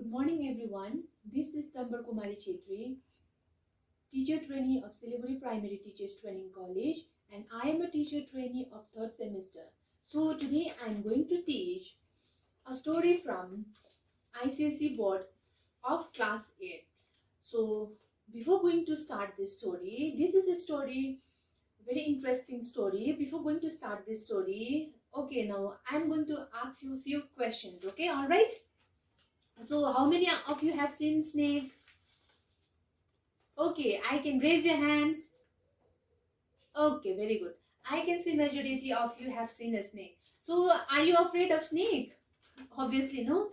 Good morning, everyone. This is Tambar Kumari Chetri, teacher trainee of Siliguri Primary Teachers Training College, and I am a teacher trainee of third semester. So today I am going to teach a story from ICSE board of class 8. So before going to start this story, this is a story, very interesting story. Before going to start this story, okay, now I am going to ask you a few questions. Okay, all right. So how many of you have seen snake? Okay, I can raise your hands. Okay, very good. I can see majority of you have seen a snake. So are you afraid of snake? Obviously no.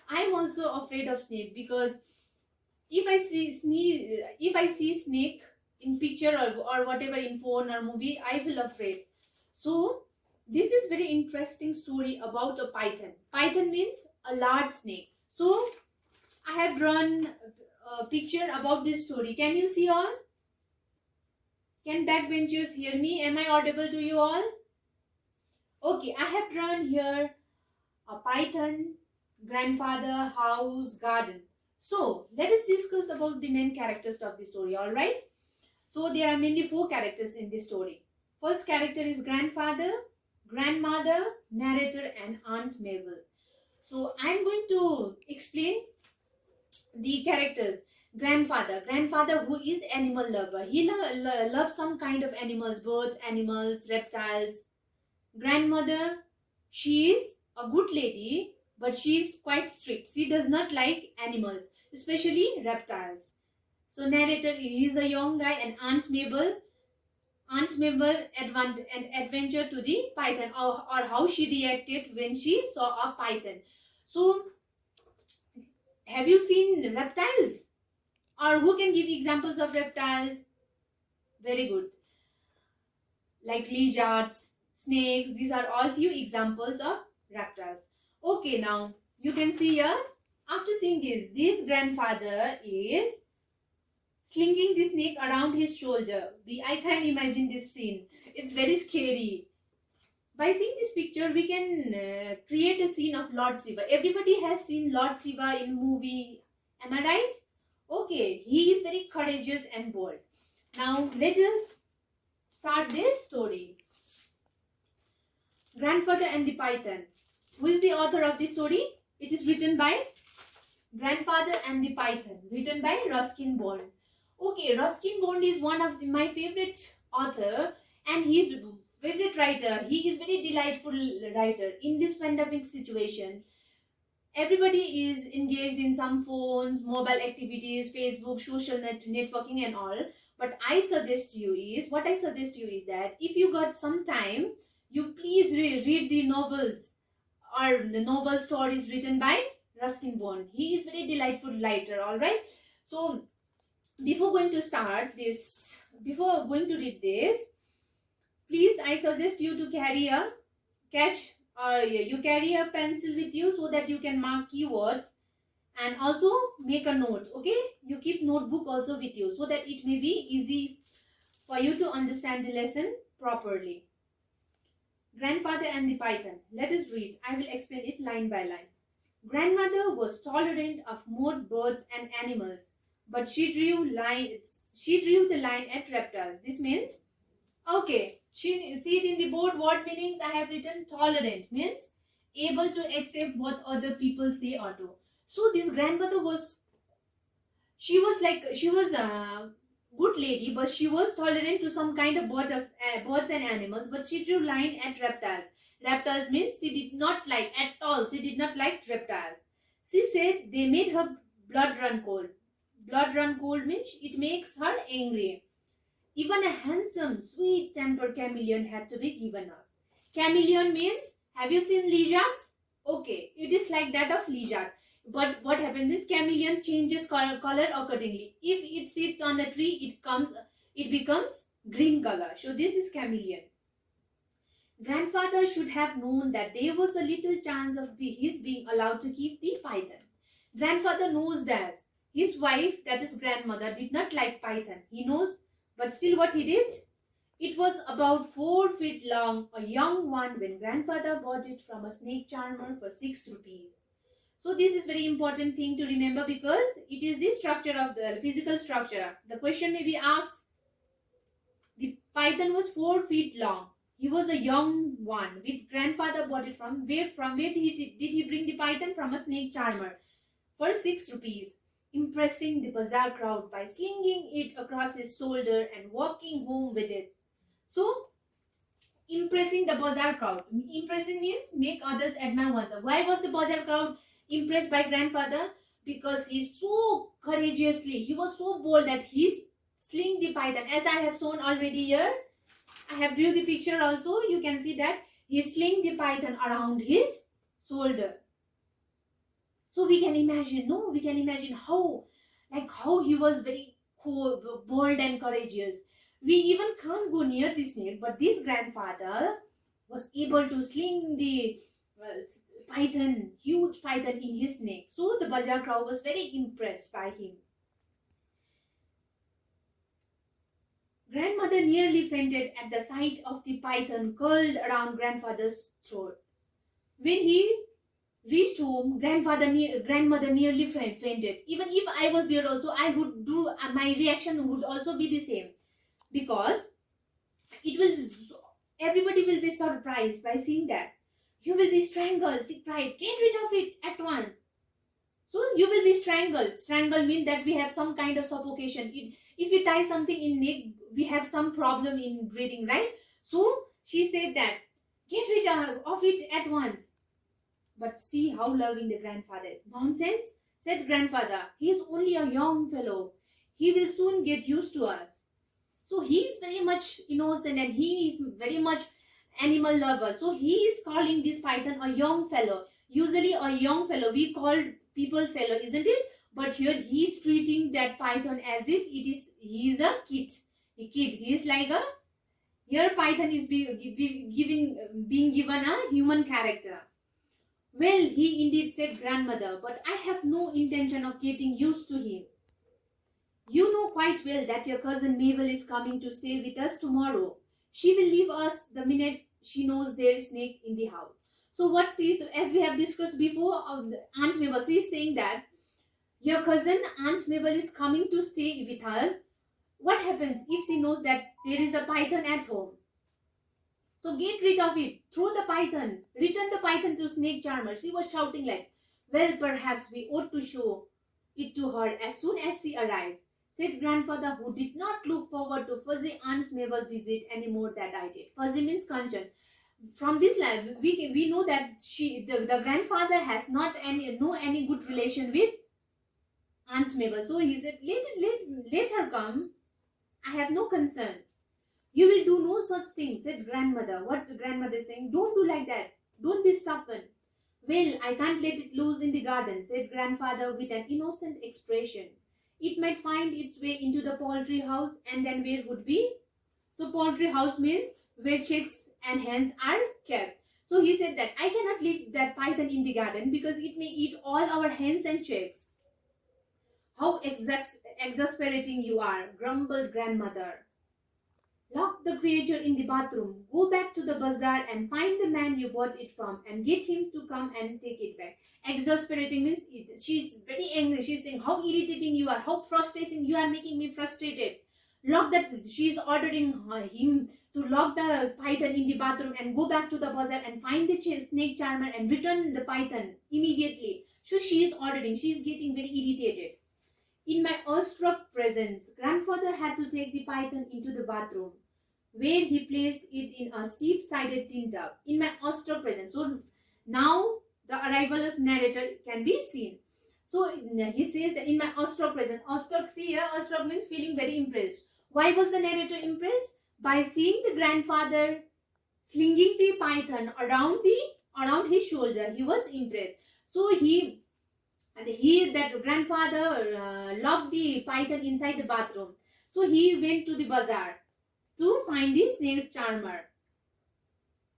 I am also afraid of snake because if I see snake in picture or whatever in phone or movie, I feel afraid. So this is very interesting story about a python. Python means a large snake. So I have drawn a picture about this story. Can you see all? Can backbenchers hear me? Am I audible to you all? Okay, I have drawn here a python, grandfather, house, garden. So let us discuss about the main characters of the story, alright? So there are mainly four characters in this story. First character is grandfather, grandmother, narrator, and Aunt Mabel. So I am going to explain the characters. Grandfather who is animal lover. He loves some kind of animals, birds, animals, reptiles. Grandmother, she is a good lady, but she is quite strict. She does not like animals, especially reptiles. So narrator, he is a young guy, and Aunt Mabel an adventure to the python, or how she reacted when she saw a python. So have you seen reptiles? Or who can give examples of reptiles? Very good. Like lizards, snakes, these are all few examples of reptiles. Okay, now you can see here, after seeing this grandfather is slinging the snake around his shoulder. I can't imagine this scene. It's very scary. By seeing this picture, we can create a scene of Lord Shiva. Everybody has seen Lord Shiva in movie. Am I right? Okay, he is very courageous and bold. Now let us start this story. Grandfather and the Python. Who is the author of this story? It is written by Grandfather and the Python, written by Ruskin Bond. Okay, Ruskin Bond is one of my favorite author, and his favorite writer. He is very delightful writer. In this pandemic situation, everybody is engaged in some phones, mobile activities, Facebook, social networking and all. But what I suggest you is that if you got some time, you please read the novels or the novel stories written by Ruskin Bond. He is very delightful writer, alright? So before going to read this, please I suggest you to carry a you carry a pencil with you so that you can mark keywords, and also make a note. Okay, you keep notebook also with you so that it may be easy for you to understand the lesson properly. Grandfather and the Python. Let us read. I will explain it line by line. Grandmother was tolerant of most birds and animals, but she drew the line at reptiles. This means, okay, see it in the board. What meanings I have written? Tolerant means able to accept what other people say or do. So this grandmother was, she was a good lady, but she was tolerant to some kind of birds and animals. But she drew line at reptiles. Reptiles means she did not like at all. She did not like reptiles. She said they made her blood run cold. Blood run cold means it makes her angry. Even a handsome, sweet-tempered chameleon had to be given up. Chameleon means, have you seen lizards? Okay, it is like that of lizard. But what happens is chameleon changes color accordingly. If it sits on a tree, it becomes green color. So this is chameleon. Grandfather should have known that there was a little chance of his being allowed to keep the python. Grandfather knows that his wife, that is grandmother, did not like python. He knows, but still what he did? It was about 4 feet long, a young one, when grandfather bought it from a snake charmer for 6 rupees. So this is very important thing to remember because it is the structure of the physical structure. The question may be asked, the python was 4 feet long. He was a young one. With grandfather bought it from where? From where did he bring the python? From a snake charmer for 6 rupees, impressing the bazaar crowd by slinging it across his shoulder and walking home with it. So impressing the bazaar crowd. Impressing means make others admire oneself. Why was the bazaar crowd impressed by grandfather? Because he so courageously, he was so bold that he sling the python. As I have shown already here, I have drew the picture also. You can see that he sling the python around his shoulder. So we can imagine, no, we can imagine how, like how he was very bold and courageous. We even can't go near the snake, but this grandfather was able to sling the python, huge python in his neck. So the bazaar crowd was very impressed by him. Grandmother nearly fainted at the sight of the python curled around grandfather's throat. When he reached home, grandmother nearly fainted. Even if I was there also, I would do, my reaction would also be the same, because it will, everybody will be surprised by seeing that. You will be strangled, sick pride, get rid of it at once. So you will be strangled. Strangle means that we have some kind of suffocation. If we tie something in neck, we have some problem in breathing, right? So she said that, get rid of it at once. But see how loving the grandfather is. Nonsense, said grandfather. He is only a young fellow. He will soon get used to us. So he is very much innocent and he is very much animal lover. So he is calling this python a young fellow. Usually a young fellow, we call people fellow, isn't it? But here he is treating that python as if he is a kid. He is like a, here python is being given a human character. Well, he indeed, said grandmother, but I have no intention of getting used to him. You know quite well that your cousin Mabel is coming to stay with us tomorrow. She will leave us the minute she knows there is snake in the house. So what she's, as we have discussed before, Aunt Mabel, she is saying that your cousin Aunt Mabel is coming to stay with us. What happens if she knows that there is a python at home? So get rid of it. Throw the python. Return the python to snake charmer. She was shouting like, well, perhaps we ought to show it to her as soon as she arrives, said grandfather, who did not look forward to fuzzy Aunt Mabel's visit any more than I did. Fuzzy means conscience. From this life, we know that the grandfather has not any good relation with Aunt Mabel. So he said, let her come. I have no concern. You will do no such thing, said grandmother. What's grandmother saying? Don't do like that. Don't be stubborn. Well, I can't let it loose in the garden, said grandfather with an innocent expression. It might find its way into the poultry house, and then where would be? So poultry house means where chicks and hens are kept. So he said that I cannot leave that python in the garden because it may eat all our hens and chicks. How exasperating you are, grumbled grandmother. Lock the creature in the bathroom. Go back to the bazaar and find the man you bought it from and get him to come and take it back. Exasperating means she's very angry. She's saying how irritating you are, how frustrating you are, making me frustrated. Lock that. She's ordering him to lock the python in the bathroom and go back to the bazaar and find the snake charmer and return the python immediately. So she is ordering. She is getting very irritated. In my awestruck presence, grandfather had to take the python into the bathroom, where he placed it in a steep-sided tin tub. In my awestruck presence. So now the arrivalist narrator can be seen. So he says that in my awestruck presence. Awestruck, see here, awestruck means feeling very impressed. Why was the narrator impressed? By seeing the grandfather slinging the python around his shoulder. He was impressed. So that grandfather locked the python inside the bathroom. So he went to the bazaar to find the snake charmer.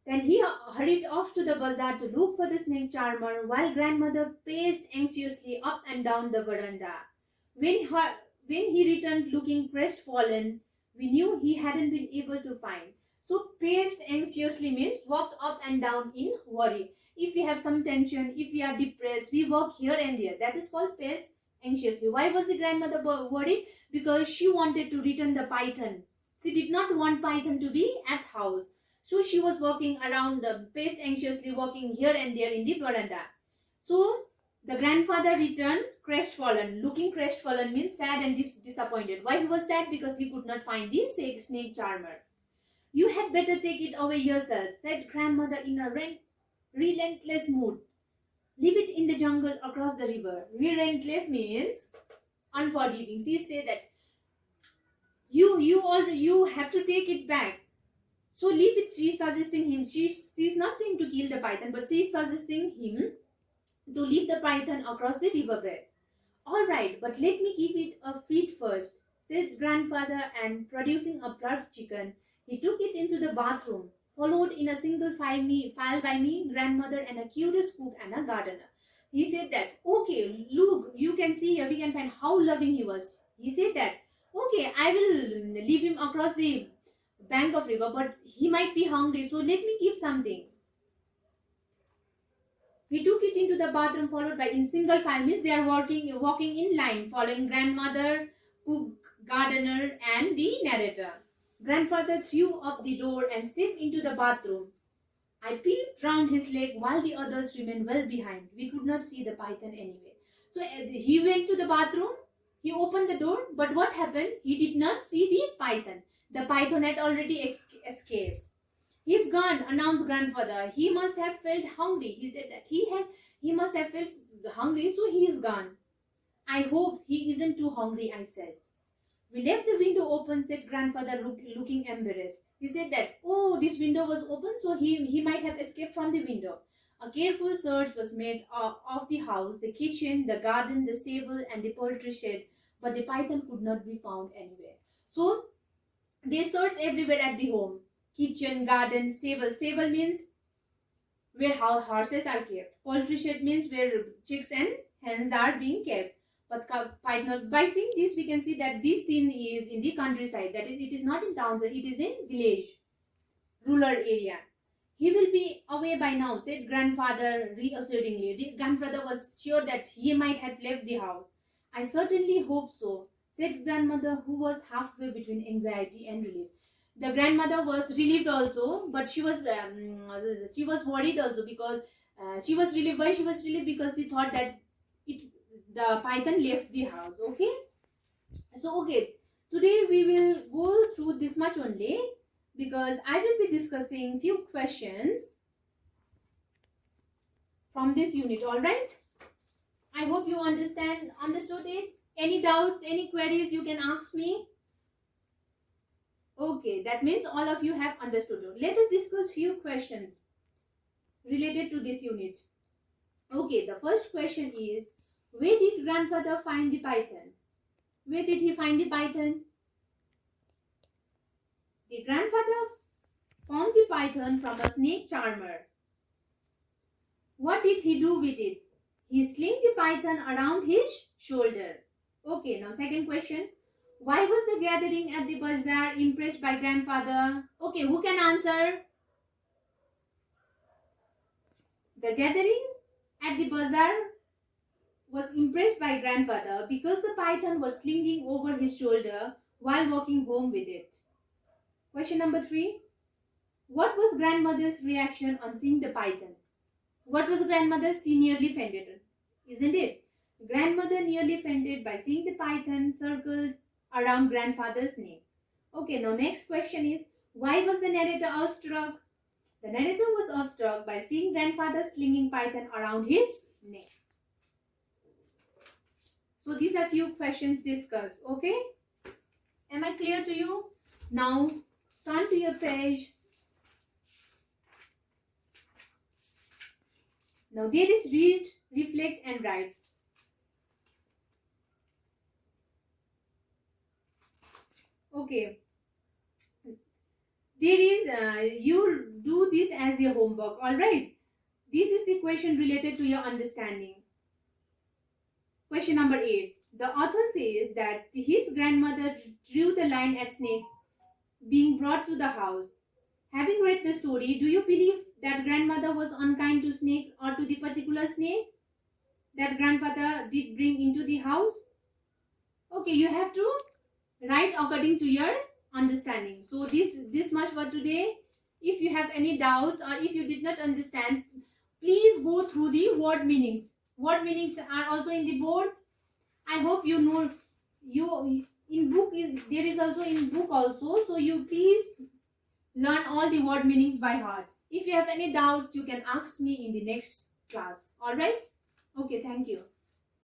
Then he hurried off to the bazaar to look for the snake charmer while grandmother paced anxiously up and down the veranda. When he returned looking crestfallen, we knew he hadn't been able to find. So paced anxiously means walked up and down in worry. if we have some tension, if we are depressed, we walk here and there. That is called pace anxiously. Why was the grandmother worried? Because she wanted to return the python. She did not want python to be at house. So she was walking around, pace anxiously, walking here and there in the veranda. So the grandfather returned crestfallen. Looking crestfallen means sad and disappointed. Why he was sad? Because he could not find the snake charmer. You had better take it away yourself, said grandmother in a relentless mood. Leave it in the jungle across the river. Relentless means unforgiving. She said that you have to take it back. So leave it. She's suggesting him. She's not saying to kill the python, but she's suggesting him to leave the python across the riverbed. All right, but let me give it a feed first, said grandfather, and producing a plucked chicken, he took it into the bathroom, followed in a single file by me, grandmother, and a curious cook and a gardener. He said that, okay, look, you can see here, we can find how loving he was. He said that, okay, I will leave him across the bank of river, but he might be hungry, so let me give something. He took it into the bathroom, followed by in single file means they are walking in line, following grandmother, cook, gardener, and the narrator. Grandfather threw up the door and stepped into the bathroom. I peeped round his leg while the others remained well behind. We could not see the python anyway. So he went to the bathroom, he opened the door, but what happened? He did not see the python. The python had already escaped. He's gone, announced grandfather. He must have felt hungry. He said that he must have felt hungry, so he's gone. I hope he isn't too hungry, I said. We left the window open, said grandfather, looking embarrassed. He said that, oh, this window was open, so he might have escaped from the window. A careful search was made of the house, the kitchen, the garden, the stable, and the poultry shed, but the python could not be found anywhere. So they searched everywhere at the home. Kitchen, garden, stable. Stable means where horses are kept. Poultry shed means where chicks and hens are being kept. But python, by seeing this, we can see that this scene is in the countryside. That is, it is not in towns. It is in village, rural area. He will be away by now, said grandfather reassuringly. The grandfather was sure that he might have left the house. I certainly hope so, said grandmother, who was halfway between anxiety and relief. The grandmother was relieved also, but she was worried also because she was relieved. Why she was relieved? Because she thought that the python left the house. Okay, so okay, today we will go through this much only because I will be discussing few questions from this unit. All right, I hope you understood it. Any doubts, any queries, you can ask me. Okay, that means all of you have understood it. Let us discuss few questions related to this unit. Okay, the first question is, where did grandfather find the python? Where did he find the python? The grandfather found the python from a snake charmer. What did he do with it? He slung the python around his shoulder. Okay, now second question. Why was the gathering at the bazaar impressed by grandfather? Okay, who can answer? The gathering at the bazaar was impressed by grandfather because the python was slinging over his shoulder while walking home with it. Question number 3. What was grandmother's reaction on seeing the python? What was grandmother? She nearly fainted, isn't it? Grandmother nearly fainted by seeing the python circled around grandfather's neck. Okay, now next question is, why was the narrator awestruck? The narrator was awestruck by seeing grandfather slinging python around his neck. So these are few questions discussed. Okay, am I clear to you? Now turn to your page. Now there is read, reflect and write. Okay, there is you do this as your homework. All right, this is the question related to your understanding. Question number 8. The author says that his grandmother drew the line at snakes being brought to the house. Having read the story, do you believe that grandmother was unkind to snakes or to the particular snake that grandfather did bring into the house? Okay, you have to write according to your understanding. So this much for today. If you have any doubts or if you did not understand, please go through the word meanings. Word meanings are also in the board. I hope you know. You in book is there is also in book also. So you please learn all the word meanings by heart. If you have any doubts, you can ask me in the next class. All right? Okay, thank you.